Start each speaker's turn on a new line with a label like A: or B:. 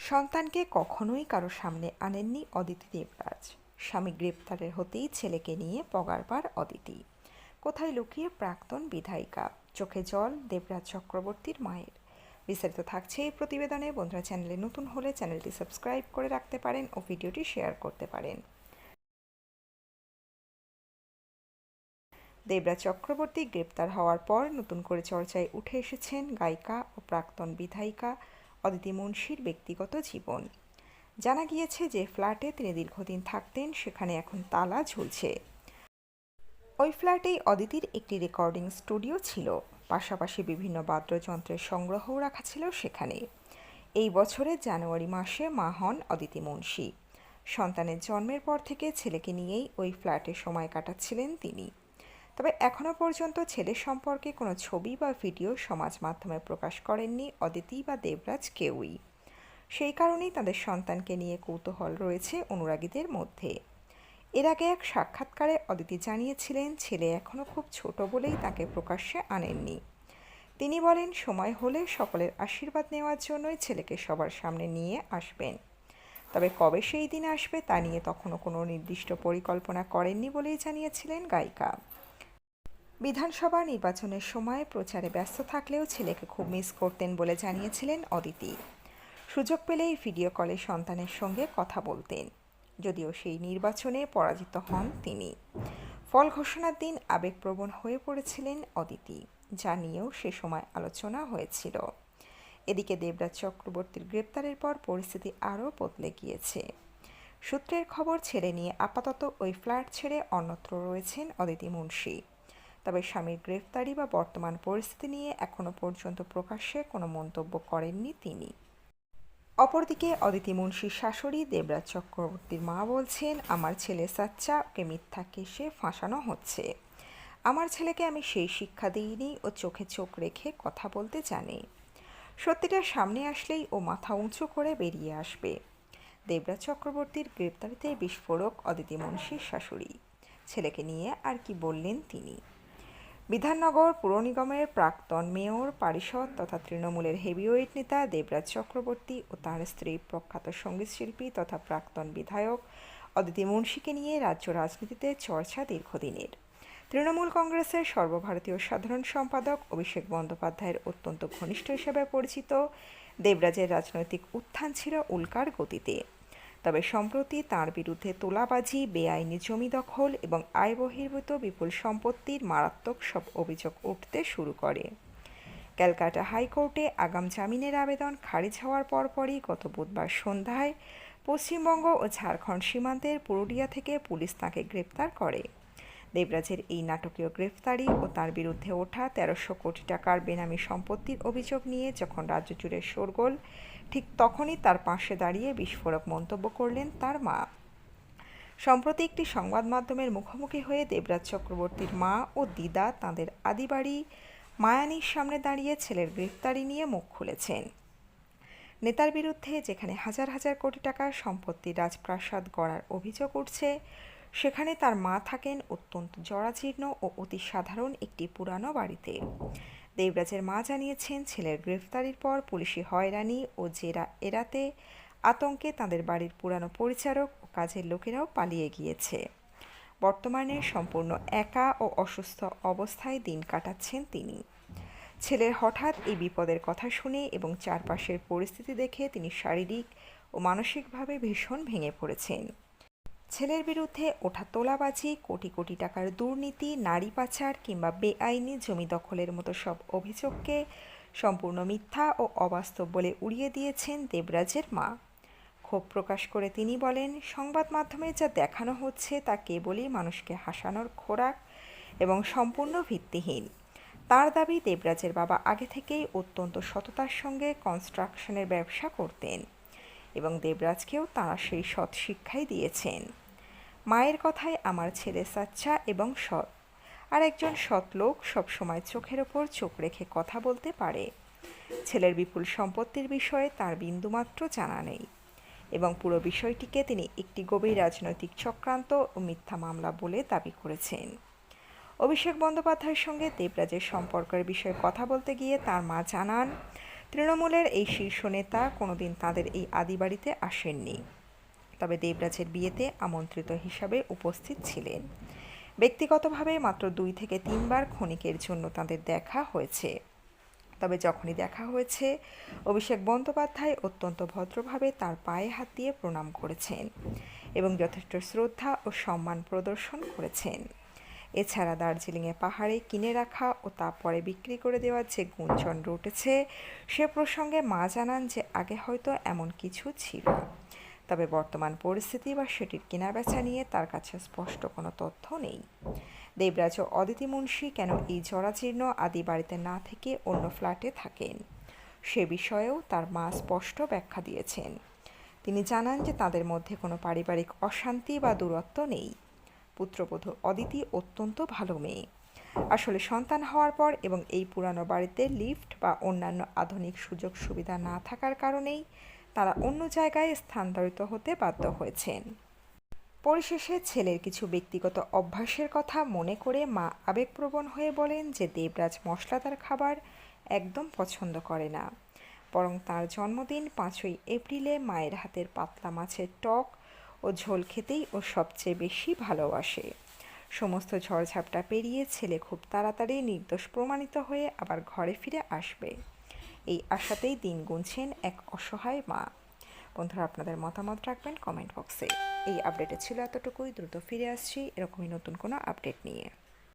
A: সন্তানকে কখনোই কারো সামনে আনেননি অদিতি দেবরাজ। স্বামী গ্রেপ্তারের হতেই ছেলেকে নিয়ে পগারপাড় অদিতি। কোথায় লুকিয়ে প্রাক্তন বিধায়িকা? চোখে জল দেবরাজ চক্রবর্তীর মায়ের। বিস্তারিত থাকছে এই প্রতিবেদনে। বন্ধুরা, চ্যানেলে নতুন হলে চ্যানেলটি সাবস্ক্রাইব করে রাখতে পারেন ও ভিডিওটি শেয়ার করতে পারেন। দেবরাজ চক্রবর্তী গ্রেপ্তার হওয়ার পর নতুন করে চর্চায় উঠে এসেছেন গায়িকা ও প্রাক্তন বিধায়িকা অদিতি মুন্সির ব্যক্তিগত জীবন। জানা গিয়েছে যে ফ্ল্যাটে তিনি দীর্ঘদিন থাকতেন সেখানে এখন তালা ঝুলছে। ওই ফ্ল্যাটেই অদিতির একটি রেকর্ডিং স্টুডিও ছিল, পাশাপাশি বিভিন্ন বাদ্যযন্ত্রের সংগ্রহও রাখা ছিল সেখানে। এই বছরের জানুয়ারি মাসে মা হন অদিতি মুন্সি। সন্তানের জন্মের পর থেকে ছেলেকে নিয়েই ওই ফ্ল্যাটে সময় কাটাচ্ছিলেন তিনি। তবে এখনও পর্যন্ত ছেলের সম্পর্কে কোনো ছবি বা ভিডিও সমাজ মাধ্যমে প্রকাশ করেননি অদিতি বা দেবরাজ কেউই। সেই কারণেই তাদের সন্তানকে নিয়ে কৌতূহল রয়েছে অনুরাগীদের মধ্যে। এর আগে এক সাক্ষাৎকারে অদিতি জানিয়েছিলেন ছেলে এখনও খুব ছোট বলেই তাকে প্রকাশ্যে আনেননি। তিনি বলেন, সময় হলে সকলের আশীর্বাদ নেওয়ার জন্যই ছেলেকে সবার সামনে নিয়ে আসবেন। তবে কবে সেই দিন আসবে তা নিয়ে তখনও কোনো নির্দিষ্ট পরিকল্পনা করেননি বলেই জানিয়েছিলেন গায়িকা। বিধানসভা নির্বাচনের সময় প্রচারে ব্যস্ত থাকলেও ছেলেকে খুব মিস করতেন বলে জানিয়েছিলেন অদিতি। সুযোগ পেলেই ভিডিও কলে সন্তানের সঙ্গে কথা বলতেন। যদিও সেই নির্বাচনে পরাজিত হন তিনি। ফল ঘোষণার দিন আবেগপ্রবণ হয়ে পড়েছিলেন অদিতি, যা নিয়েও সে সময় আলোচনা হয়েছিল। এদিকে দেবরাজ চক্রবর্তীর গ্রেপ্তারের পর পরিস্থিতি আরও বদলে গিয়েছে। সূত্রের খবর, ছেলে নিয়ে আপাতত ওই ফ্ল্যাট ছেড়ে অন্যত্র রয়েছেন অদিতি মুন্সি। তবে স্বামীর গ্রেফতারি বা বর্তমান পরিস্থিতি নিয়ে এখনও পর্যন্ত প্রকাশ্যে কোনো মন্তব্য করেননি তিনি। অপরদিকে অদিতি মুন্সির শাশুড়ি দেবরাজ চক্রবর্তীর মা বলছেন, আমার ছেলে সাচ্চা, ওকে মিথ্যা কেসে ফাঁসানো হচ্ছে। আমার ছেলেকে আমি সেই শিক্ষা দিইনি, ও চোখে চোখ রেখে কথা বলতে জানে। সত্যিটা সামনে আসলেই ও মাথা উঁচু করে বেরিয়ে আসবে। দেবরাজ চক্রবর্তীর গ্রেপ্তারিতে বিস্ফোরক অদিতি মুন্সির শাশুড়ি। ছেলেকে নিয়ে আর কি বললেন তিনি। বিধাননগর পুর নিগমের প্রাক্তন মেয়র, পারিষদ তথা তৃণমূলের হেভিওয়েট নেতা দেবরাজ চক্রবর্তী ও তাঁর স্ত্রী প্রখ্যাত সঙ্গীতশিল্পী তথা প্রাক্তন বিধায়ক অদিতি মুন্সিকে নিয়ে রাজ্য রাজনীতিতে চর্চা দীর্ঘদিনের। তৃণমূল কংগ্রেসের সর্বভারতীয় সাধারণ সম্পাদক অভিষেক বন্দ্যোপাধ্যায়ের অত্যন্ত ঘনিষ্ঠ হিসেবে পরিচিত দেবরাজের রাজনৈতিক উত্থান ছিল উল্কার গতিতে। তবে সম্প্রতি তাঁর বিরুদ্ধে তোলাবাজি, বেআইনি জমি দখল এবং আয় বহির্ভূত বিপুল সম্পত্তির মারাত্মক সব অভিযোগ উঠতে শুরু করে। ক্যালকাটা হাইকোর্টে আগাম জামিনের আবেদন খারিজ হওয়ার পরপরই গত বুধবার সন্ধ্যায় পশ্চিমবঙ্গ ও ঝাড়খণ্ড সীমান্তের পুরুলিয়া থেকে পুলিশ তাঁকে গ্রেপ্তার করে। দেবরাজের এই নাটকীয় গ্রেফতারি ও তার বিরুদ্ধে ওঠা ১৩০০ কোটি টাকার বেনামি সম্পত্তির অভিযোগ নিয়ে যখন রাজ্য জুড়ে শোরগোল, ঠিক তখনই তার পাশে দাঁড়িয়ে বিস্ফোরক মন্তব্য করলেন তার মা। সম্প্রতি একটি সংবাদ মাধ্যমের মুখোমুখি হয়ে দেবরাজ চক্রবর্তীর মা ও দিদা তাঁদের আদিবাড়ি মায়ানির সামনে দাঁড়িয়ে ছেলের গ্রেফতারি নিয়ে মুখ খুলেছেন। নেতার বিরুদ্ধে যেখানে হাজার হাজার কোটি টাকার সম্পত্তির রাজপ্রাসাদ গড়ার অভিযোগ উঠছে, সেখানে তার মা থাকেন অত্যন্ত জরাজীর্ণ ও অতি সাধারণ একটি পুরানো বাড়িতে। দেবরাজের মা জানিয়েছেন, ছেলের গ্রেফতারির পর পুলিশি হয়রানি ও জেরা এড়াতে আতঙ্কে তাদের বাড়ির পুরানো পরিচারক ও কাজের লোকেরাও পালিয়ে গিয়েছে। বর্তমানে সম্পূর্ণ একা ও অসুস্থ অবস্থায় দিন কাটাচ্ছেন তিনি। ছেলের হঠাৎ এই বিপদের কথা শুনে এবং চারপাশের পরিস্থিতি দেখে তিনি শারীরিক ও মানসিকভাবে ভীষণ ভেঙে পড়েছেন। ছেলের বিরুদ্ধে ওঠা তোলাবাজি, কোটি কোটি টাকার দুর্নীতি, নারী পাচার কিংবা বেআইনি জমি দখলের মতো সব অভিযোগকে সম্পূর্ণ মিথ্যা ও অবাস্তব বলে উড়িয়ে দিয়েছেন দেবরাজের মা। ক্ষোভ প্রকাশ করে তিনি বলেন, সংবাদ মাধ্যমে যা দেখানো হচ্ছে তা কেবলই মানুষকে হাসানোর খোরাক এবং সম্পূর্ণ ভিত্তিহীন। তার দাবি, দেবরাজের বাবা আগে থেকেই অত্যন্ত সততার সঙ্গে কনস্ট্রাকশনের ব্যবসা করতেন এবং দেবরাজকেও তাঁরা সেই সৎ শিক্ষাই দিয়েছেন। মায়ের কথায় আমার ছেলে সাচ্চা এবং সৎ, আর একজন সৎ লোক সবসময় চোখের ওপর চোখ রেখে কথা বলতে পারে। ছেলের বিপুল সম্পত্তির বিষয়ে তার বিন্দুমাত্র জানা নেই এবং পুরো বিষয়টিকে তিনি একটি গভীর রাজনৈতিক চক্রান্ত ও মিথ্যা মামলা বলে দাবি করেছেন। অভিষেক বন্দ্যোপাধ্যায়ের সঙ্গে দেবরাজের সম্পর্কের বিষয়ে কথা বলতে গিয়ে তার মা জানান, তৃণমূলের এই শীর্ষ নেতা কোনোদিন তাদের এই আদি বাড়িতে আসেননি, তবে দেবরাজের বিয়েতে আমন্ত্রিত হিসাবে উপস্থিত ছিলেন। ব্যক্তিগতভাবে মাত্র 2 থেকে 3 বার ক্ষণিকের জন্য তাদের দেখা হয়েছে। তবে যখনই দেখা হয়েছে, অভিষেক বন্দ্যোপাধ্যায় অত্যন্ত ভদ্রভাবে তার পায়ে হাত দিয়ে প্রণাম করেছেন এবং যথেষ্ট শ্রদ্ধা ও সম্মান প্রদর্শন করেছেন। এছাড়া দার্জিলিংয়ে পাহাড়ে কিনে রাখা ও তারপরে বিক্রি করে দেওয়ার যে গুঞ্জন রটেছে, সে প্রসঙ্গে মা জানান যে আগে হয়তো এমন কিছু ছিল, তবে বর্তমান পরিস্থিতি বা সেটির কেনাবেচা নিয়ে তার কাছে স্পষ্ট কোনো তথ্য নেই। দেবরাজ ও অদিতি মুন্সি কেন এই জরাজীর্ণ আদি বাড়িতে না থেকে অন্য ফ্ল্যাটে থাকেন, সে বিষয়েও তার মা স্পষ্ট ব্যাখ্যা দিয়েছেন। তিনি জানান যে তাদের মধ্যে কোনো পারিবারিক অশান্তি বা দূরত্ব নেই। পুত্রবধূ অদিতি অত্যন্ত ভালো মেয়ে। আসলে সন্তান হওয়ার পর এবং এই পুরানো বাড়িতে লিফট বা অন্যান্য আধুনিক সুযোগ সুবিধা না থাকার কারণেই তারা অন্য জায়গায় স্থানান্তরিত হতে বাধ্য হয়েছেন। পরিশেষে ছেলের কিছু ব্যক্তিগত অভ্যাসের কথা মনে করে মা আবেগপ্রবণ হয়ে বলেন যে দেবরাজ মশলাদার খাবার একদম পছন্দ করে না, বরং তার জন্মদিন 5ই এপ্রিলে মায়ের হাতের পাতলা মাছের টক ও ঝোল খেতেই ও সবচেয়ে বেশি ভালোবাসে। সমস্ত ঝড়ঝাপটা পেরিয়ে ছেলে খুব তাড়াতাড়ি নির্দোষ প্রমাণিত হয়ে আবার ঘরে ফিরে আসবে, এই আশাতেই দিন গুনছেন এক অসহায় মা। বন্ধুরা, আপনাদের মতামত রাখবেন কমেন্ট বক্সে। এই আপডেটে ছিল এতটুকুই। দ্রুত ফিরে আসছি এরকমই নতুন কোনো আপডেট নিয়ে।